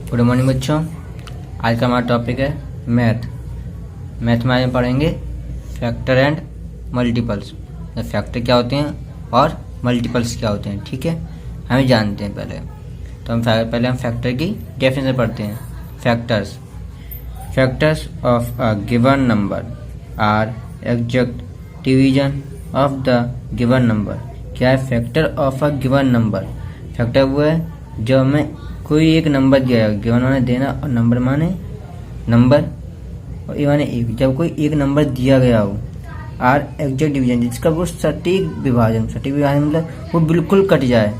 Good morning बच्चों। आज का हमारा टॉपिक है मैथ में आज हम पढ़ेंगे फैक्टर एंड मल्टीपल्स। फैक्टर क्या होते हैं और मल्टीपल्स क्या होते हैं, ठीक है, हमें जानते हैं। पहले हम फैक्टर की डेफिनेशन पढ़ते हैं। Factors of a given number are exact division of the given number. क्या है factor of a given number? Factor वो है जो हमें कोई एक नंबर दिया है, गिवन माने देना और नंबर माने नंबर और ये माने एक। जब कोई एक नंबर दिया गया हो आर एग्जैक्ट डिवीजन, जिसका वो सटीक विभाजन मतलब वो बिल्कुल कट जाए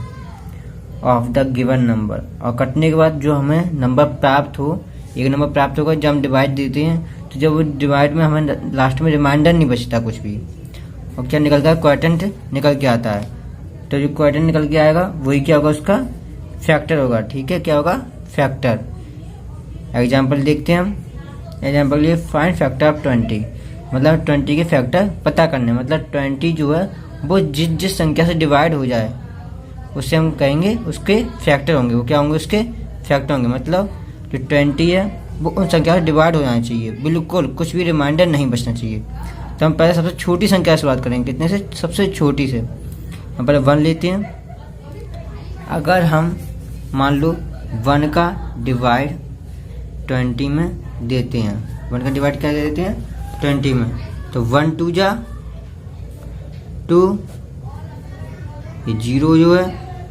ऑफ द गिवन नंबर, और कटने के बाद जो हमें नंबर प्राप्त हो, एक नंबर प्राप्त होगा जब हम डिवाइड देते हैं तो जब वो डिवाइड में हमें लास्ट में रिमाइंडर नहीं बचता कुछ भी, और क्या निकलता है, क्वोटिएंट निकल के आता है। तो जो क्वोटिएंट निकल के आएगा वही क्या होगा, उसका फैक्टर होगा, ठीक है। क्या होगा, फैक्टर। एग्जाम्पल देखते हैं हम। एग्जाम्पल ये फाइंड फैक्टर ऑफ 20, मतलब 20 के फैक्टर पता करने, मतलब 20 जो है वो जिस संख्या से डिवाइड हो जाए उससे हम कहेंगे उसके फैक्टर होंगे। वो क्या होंगे, उसके फैक्टर होंगे। मतलब जो 20 है वो उन संख्या से डिवाइड हो जाना चाहिए, बिल्कुल कुछ भी रिमाइंडर नहीं बचना चाहिए। तो हम पहले सबसे छोटी संख्या से शुरुआत करेंगे। कितने से? सबसे छोटी से। हम पहले 1 लेते हैं। अगर हम मान लो 1 का डिवाइड 20 में देते हैं, 1 का डिवाइड क्या देते हैं, 20 में, तो 1 2 जा 2, ये 0 जो है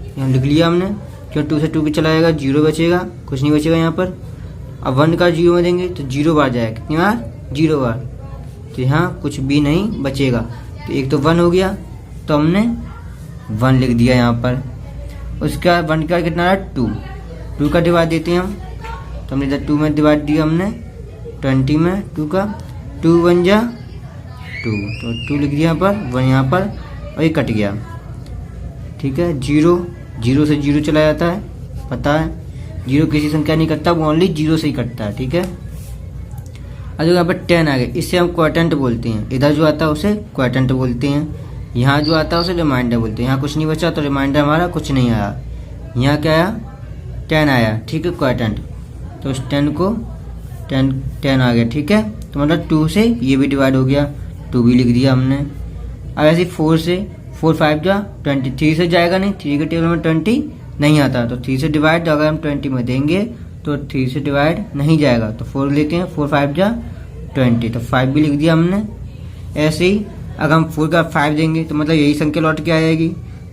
यहाँ लिख लिया हमने, क्यों 2 से 2 भी चला जाएगा, 0 बचेगा, कुछ नहीं बचेगा यहाँ पर। अब 1 का 0 में देंगे तो 0 बार जाएगा, कितनी बार, 0 बार, तो यहाँ कुछ भी नहीं बचेगा। तो एक तो 1 हो गया, तो हमने 1 लिख दिया यहाँ पर। उसका 1 का कितना है, 2 का डिवाइड देते हैं हम, तो हमने इधर 2 में डिवाइड दिया हमने 20 में, 2 का 2 1 जा 2, तो 2 लिख दिया यहाँ पर, 1 यहाँ पर, और ये कट गया, ठीक है। 0 से 0 चला जाता है, पता है 0 किसी संख्या नहीं कटता, वो ओनली 0 से ही कटता है, ठीक है। अब यहाँ पर 10 आ गए, इससे हम क्वोटिएंट बोलते हैं। इधर जो आता है उसे क्वोटिएंट बोलते हैं, यहाँ जो आता है उसे रिमाइंडर बोलते हैं। यहाँ कुछ नहीं बचा तो रिमाइंडर हमारा कुछ नहीं आया। यहाँ क्या आया, 10 आया, ठीक है, क्वोटिएंट। तो इस 10 को 10 आ गया, ठीक है। तो मतलब 2 से ये भी डिवाइड हो गया, 2 भी लिख दिया हमने। अब ऐसे 4 से 4 5 जा 20, 3 से जाएगा नहीं, 3 के टेबल में 20 नहीं आता, तो 3 से डिवाइड अगर हम 20 में देंगे तो 3 से डिवाइड नहीं जाएगा, तो 4 लेते हैं, 4 5 जा 20, तो 5 भी लिख दिया हमने। ऐसे ही अगर हम 4 का 5 देंगे तो मतलब यही संख्या लौट के आ जाएगी।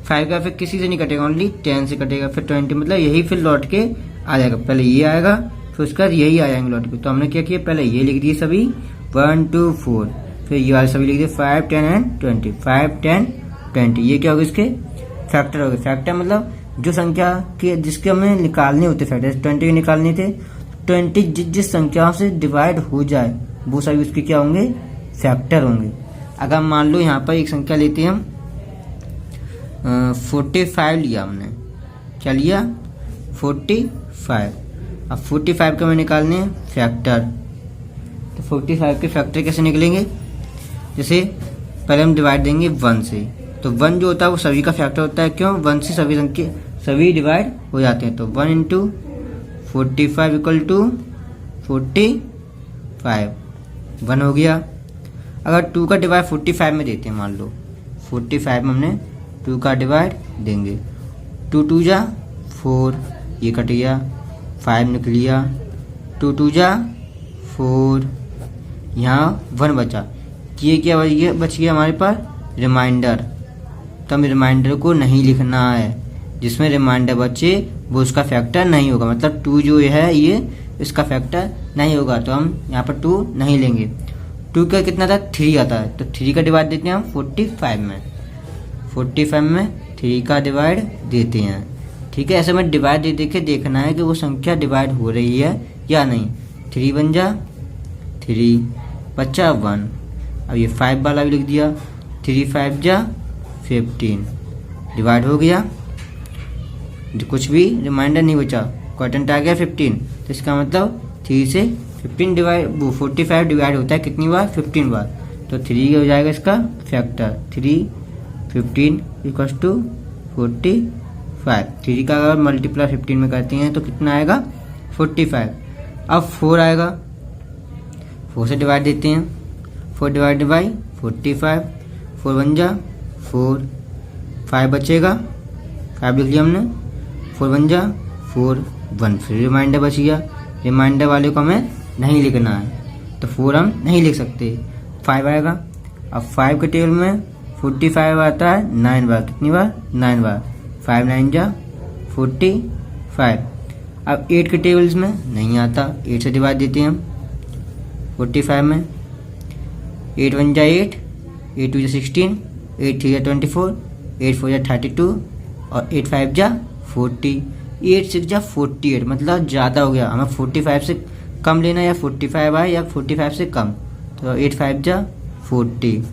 5 का फिर किसी से नहीं कटेगा, ओनली 10 से कटेगा, फिर 20, मतलब यही फिर लौट के आ जाएगा। पहले ये आएगा फिर उसका यही आ जाएंगे लौट के। तो हमने क्या किया, पहले ये लिख दिए सभी 1 2 4, फिर ये वाले सभी लिख दिए 5 10 एंड 20, 5 10 20। ये क्या होगा, इसके फैक्टर हो गए। फैक्टर मतलब जो संख्या के जिसके हमें निकालने होते फैक्टर, 20 के निकालने थे, 20 जिस संख्याओं से डिवाइड हो जाए वो सभी उसके क्या होंगे, फैक्टर होंगे। अगर मान लो यहाँ पर एक संख्या लेते हैं हम 45 लिया हमने, क्या लिया, 45। अब 45 का हमें निकालने हैं फैक्टर, तो 45 के फैक्टर कैसे निकलेंगे, जैसे पहले हम डिवाइड देंगे 1 से, तो 1 जो होता है वो सभी का फैक्टर होता है, क्यों, 1 से सभी संख्या सभी डिवाइड हो जाते हैं। तो 1 इंटू 45 इक्वल टू 45, 1 हो गया। अगर 2 का डिवाइड 45 में देते हैं, मान लो 45 में हमने 2 का डिवाइड देंगे, 2 2 जा 4, ये कट गया, 5 निकल लिया, 2 2 जा 4, यहाँ 1 बचा। ये क्या बच गया हमारे पास, रिमाइंडर। तो हमें रिमाइंडर को नहीं लिखना है, जिसमें रिमाइंडर बचे वो उसका फैक्टर नहीं होगा, मतलब 2 जो है ये इसका फैक्टर नहीं होगा, तो हम यहाँ पर 2 नहीं लेंगे। 2 का कितना था, 3 आता है, तो 3 का डिवाइड देते हैं हम 45 में, 45 में 3 का डिवाइड देते हैं, ठीक है। ऐसे में डिवाइड दे के देखना है कि वो संख्या डिवाइड हो रही है या नहीं। 3 1 जा 3, बचा 1। अब ये 5 वाला भी लिख दिया, 3 5 जा 15, डिवाइड हो गया, कुछ भी रिमाइंडर नहीं बचा, क्वोटिएंट आ गया 15। तो इसका मतलब 3 से 15 डिवाइड 45 डिवाइड होता है कितनी बार, 15 बार, तो 3 हो जाएगा इसका फैक्टर। 3 15 equals to 45। 3 का अगर मल्टीप्लाई 15 में करते हैं तो कितना आएगा, 45। अब 4 आएगा, 4 से डिवाइड देते हैं, 4 डिवाइडेड बाई 45, 4 बन जा 4, 5 बचेगा, 5 लिख लिया हमने, 4 बन जा 4, 1 फिर रिमाइंडर बच गया। रिमाइंडर वाले को हमें नहीं लिखना है तो 4 हम नहीं लिख सकते, 5 आएगा। अब 5 के टेबल में 45 आता है 9 बार, कितनी बार? 9 बार, 5 9 जा 45। अब 8 के टेबल्स में नहीं आता, 8 से डिवाइड देते हैं हम 45 में, 8 1 जा 8, 8 2 जा 16, 8 3 जा 24, 8 4 जा 32 और 8 5 जा 40, 8 6 जा 48, मतलब ज़्यादा हो गया। हमें 45 से कम लेना या 45 आए या 45 से कम, तो 8 5 जा 40,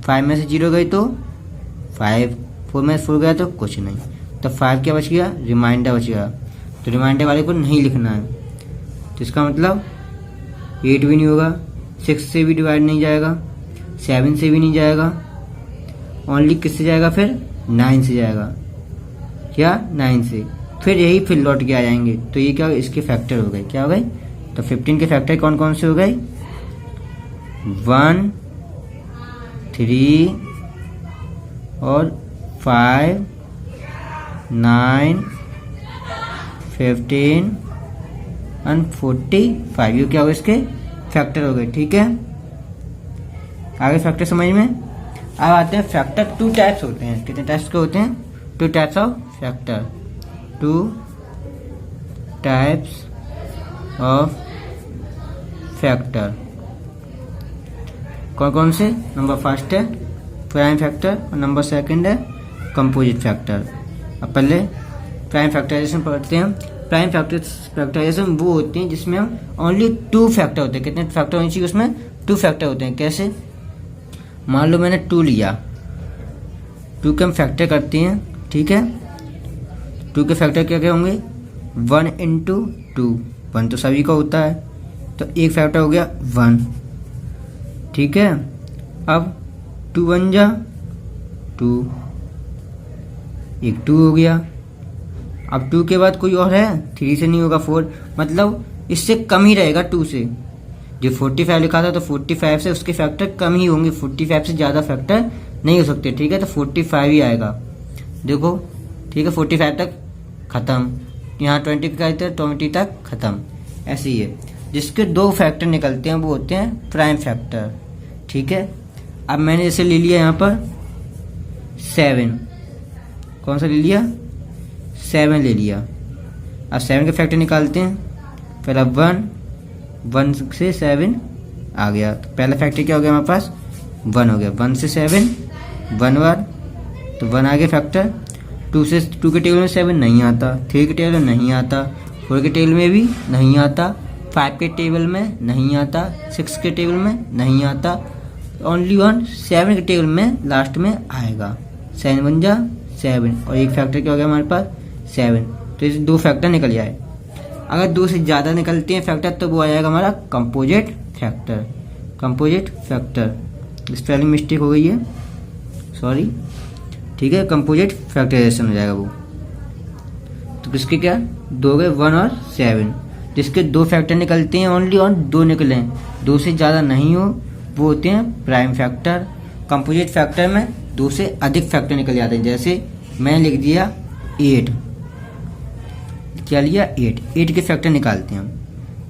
5 में से 0 गई तो 5, 4 में से 4 गया तो कुछ नहीं, तो 5 क्या बच गया? रिमाइंडर बच गया। तो रिमाइंडर वाले को नहीं लिखना है, तो इसका मतलब 8 भी नहीं होगा, 6 से भी डिवाइड नहीं जाएगा, 7 से भी नहीं जाएगा, ओनली किससे जाएगा फिर? 9 से जाएगा। क्या? 9 से। फिर यही फिर लौट के आ जाएंगे, तो ये क्या? इसके फैक्टर हो गए। क्या हो गए? तो 15 के फैक्टर कौन कौन से हो गए? 1 3 और 5 9 15 और 45, ये क्या हो गए? इसके फैक्टर हो गए। ठीक है, आगे फैक्टर समझ में। अब आते हैं फैक्टर। 2 टाइप्स होते हैं। कितने टाइप्स के होते हैं? 2 types of factor. 2 types of factor कौन कौन से? नंबर फर्स्ट है प्राइम फैक्टर और नंबर सेकंड है कंपोजिट फैक्टर। अब पहले प्राइम फैक्टराइजेशन पढ़ते हैं। प्राइम फैक्टराइजेशन वो होते हैं जिसमें हम ओनली 2 फैक्टर होते हैं। कितने फैक्टर होने चाहिए? उसमें 2 फैक्टर होते हैं। कैसे? मान लो मैंने 2 लिया, 2 के हम फैक्टर करते हैं। ठीक है, 2 के फैक्टर क्या क्या होंगे? 1 इंटू 2, 1 तो सभी का होता है, तो एक फैक्टर हो गया 1। ठीक है, अब 2 1 जा 2, एक 2 हो गया। अब 2 के बाद कोई और है? 3 से नहीं होगा, 4, मतलब इससे कम ही रहेगा 2 से। जो 45 लिखा था तो 45 से उसके फैक्टर कम ही होंगे, 45 से ज़्यादा फैक्टर नहीं हो सकते। ठीक है, तो 45 ही आएगा। देखो, ठीक है, 45 तक खत्म, यहाँ 20 का 20 तक खत्म, ऐसे ही है। जिसके 2 फैक्टर निकलते हैं वो होते हैं प्राइम फैक्टर। ठीक है, अब मैंने जैसे ले लिया यहाँ पर 7, कौन सा ले लिया? 7 ले लिया। अब 7 के फैक्टर निकालते हैं। पहला 1 से 7 आ गया, तो पहला फैक्टर क्या हो गया हमारे पास? 1 हो गया। 1 से 7 1 बार, तो 1 आ गया फैक्टर। 2 के टेबल में 7 नहीं आता, 3 के टेबल में नहीं आता, 4 के टेबल में भी नहीं आता, 5 के टेबल में नहीं आता, 6 के टेबल में नहीं आता, ओनली 7 के टेबल में लास्ट में आएगा। 7 बन जा 7, और एक फैक्टर क्या हो गया हमारे पास? 7। तो इसे 2 फैक्टर निकल जाए। अगर 2 से ज़्यादा निकलते हैं फैक्टर तो वो आ जाएगा हमारा composite factor. Composite factor, spelling mistake हो गई है, सॉरी। ठीक है, कंपोजिट फैक्टराइजेशन हो जाएगा वो। तो किसके क्या? 2 गए, 1 और 7। जिसके 2 फैक्टर निकलते हैं ओनली और 2 निकले, 2 से ज़्यादा नहीं हो, वो होते हैं प्राइम फैक्टर। कंपोजिट फैक्टर में 2 से अधिक फैक्टर निकल जाते हैं। जैसे मैं लिख दिया 8, क्या लिया? 8 के फैक्टर निकालते हैं हम।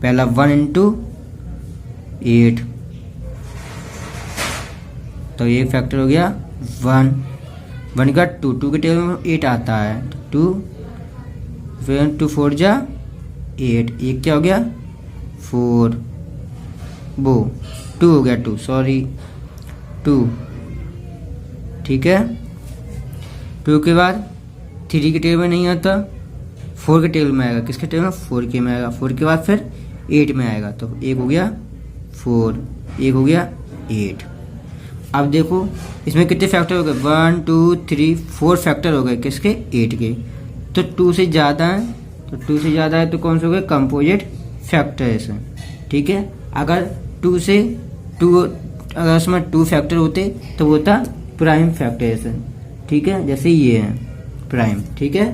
पहला 1 इंटू 8, तो ये फैक्टर हो गया 1 का 2 के टेबल में 8 आता है, तो 2, फिर 2 4 जा 8, एक क्या हो गया? 4, वो 2 हो गया, 2 सॉरी 2। ठीक है, 2 के बाद 3 के टेबल में नहीं आता, 4 के टेबल में आएगा। किसके टेबल में? 4 के में आएगा। 4 के बाद फिर 8 में आएगा, तो 1 हो गया 4, 1 हो गया 8। अब देखो इसमें कितने फैक्टर हो गए? 1 2 3 4 फैक्टर हो गए। किसके? 8 के। तो 2 से ज़्यादा है, तो 2 से ज़्यादा है तो कौन से हो गए? Composite factorisation. ठीक है, अगर 2 से 2, अगर उसमें 2 फैक्टर होते तो वो होता प्राइम फैक्टराइजेशन। ठीक है, जैसे ये है प्राइम। ठीक है,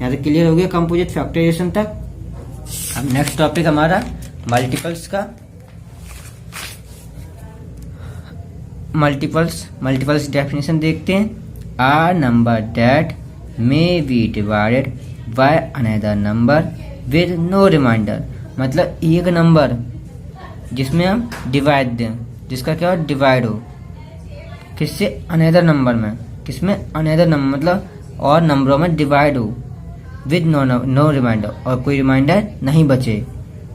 यहाँ तक क्लियर हो गया कंपोजिट फैक्टराइजेशन तक। अब नेक्स्ट टॉपिक हमारा मल्टीपल्स का। मल्टीपल्स डेफिनेशन देखते हैं। Are number that may be divided by another number with no reminder, मतलब एक नंबर जिसमें हम डिवाइड दें, जिसका क्या हो डिवाइड हो किससे अनदर नंबर में, किसमें अनदर नंबर मतलब और नंबरों में डिवाइड हो विद नो रिमाइंडर, और कोई रिमाइंडर नहीं बचे।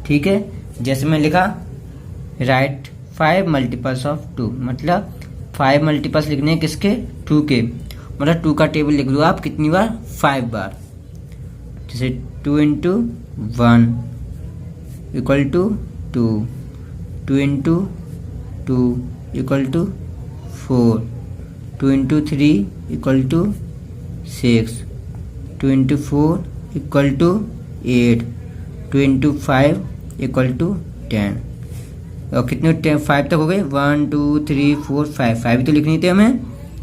ठीक है, जैसे मैं लिखा राइट 5 मल्टीपल्स ऑफ 2, मतलब 5 मल्टीपल्स लिखने हैं किसके 2 के, मतलब 2 का टेबल लिख दो आप कितनी बार 5 बार। जैसे 2 into 1 equal to 2, 2 into 2 equal to 4, 2 into 3 equal to 6, 2 into 4 equal to 8, 2 into 5 equal to 10। और कितने 5 तक हो गए 1 2 3 4 5 तो लिखनी थी हमें,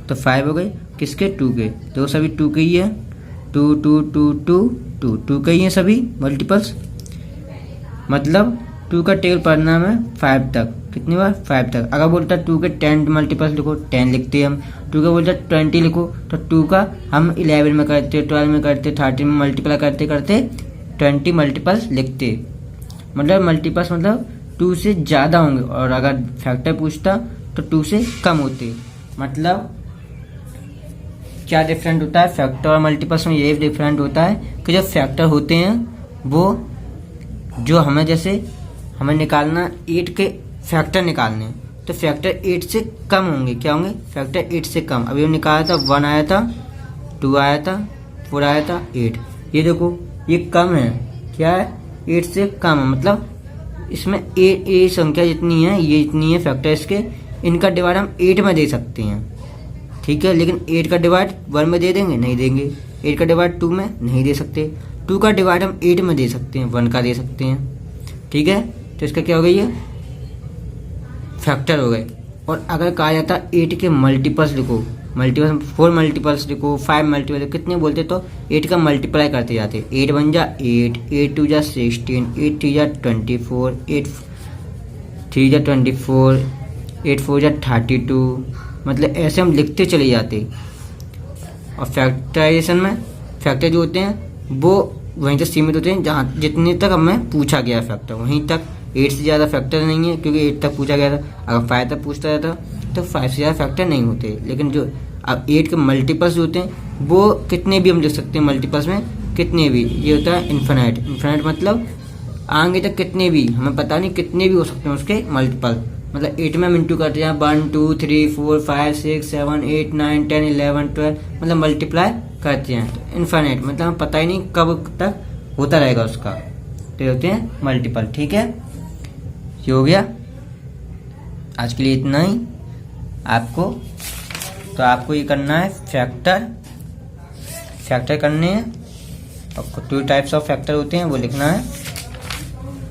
तो 5 हो गए किसके 2 के, तो सभी 2 के ही है, 2 2 2 2 2 2 के ही है सभी मल्टीपल्स। मतलब 2 का टेबल पढ़ना है 5 तक, कितनी बार 5 तक। अगर बोलता 2 के 10 मल्टीपल्स लिखो 10 लिखते हैं हम, 2 का बोलता 20 लिखो तो 2 का हम 11 में करते, 12 में करते, 13 में मल्टीप्लाई करते करते 20 मल्टीपल्स लिखते। मतलब मल्टीपल्स मतलब 2 से ज़्यादा होंगे, और अगर फैक्टर पूछता तो 2 से कम होते। मतलब क्या डिफरेंट होता है फैक्टर और मल्टीपल्स में, यही डिफरेंट होता है कि जो फैक्टर होते हैं वो जो हमें जैसे हमें निकालना 8 के फैक्टर निकालने, तो फैक्टर 8 से कम होंगे, क्या होंगे फैक्टर 8 से कम। अभी हम निकाला था 1 आया था, 2 आया था, 4 आया था, 8, ये देखो ये कम है, क्या है 8 से कम है। मतलब इसमें ए संख्या जितनी है ये जितनी है फैक्टर इसके, इनका डिवाइड हम 8 में दे सकते हैं। ठीक है, लेकिन 8 का डिवाइड 1 में दे देंगे, नहीं देंगे। 8 का डिवाइड 2 में नहीं दे सकते, 2 का डिवाइड हम 8 में दे सकते हैं, 1 का दे सकते हैं। ठीक है, तो इसका क्या हो गई है फैक्टर हो गए। और अगर कहा जाता 8 के मल्टीपल्स लिखो, मल्टीपल्स 4 मल्टीपल्स लिखो, 5 मल्टीपल्स कितने बोलते तो 8 का मल्टीप्लाई करते जाते, 8 1 जा 8, 8 2 जा 16, 8 3 जा 24, 8 3 जा 24, 8 4 जा 32, मतलब ऐसे हम लिखते चले जाते। और फैक्टराइजेशन में फैक्टर जो होते हैं वो वहीं तक सीमित होते हैं जहाँ जितने तक हमें पूछा गया फैक्टर, वहीं तक। 8 से ज़्यादा फैक्टर नहीं है क्योंकि 8 तक पूछा गया था। अगर 5 तक पूछता रहता तो 5 से ज़्यादा फैक्टर नहीं होते। लेकिन जो अब 8 के मल्टीपल्स होते हैं वो कितने भी हम लिख सकते हैं, मल्टीपल्स में कितने भी, ये होता है इन्फिनाइट। इन्फिनाइट मतलब आगे तक कितने भी, हमें पता नहीं कितने भी हो सकते हैं उसके मल्टीपल। मतलब 8 में हम इंटू करते हैं 1 2 3 4 5 6 7 8 9 10 11 12, मतलब मल्टीप्लाई करते हैं। तो इन्फिनिट मतलब हमें पता ही नहीं कब तक होता रहेगा उसका, तो होते हैं मल्टीपल। ठीक है, ये हो गया आज के लिए इतना ही। आपको तो आपको ये करना है फैक्टर करने हैं, और 2 टाइप्स ऑफ फैक्टर होते हैं वो लिखना है,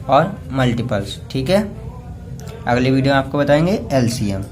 और मल्टीपल्स। ठीक है, अगले वीडियो में आपको बताएंगे LCM।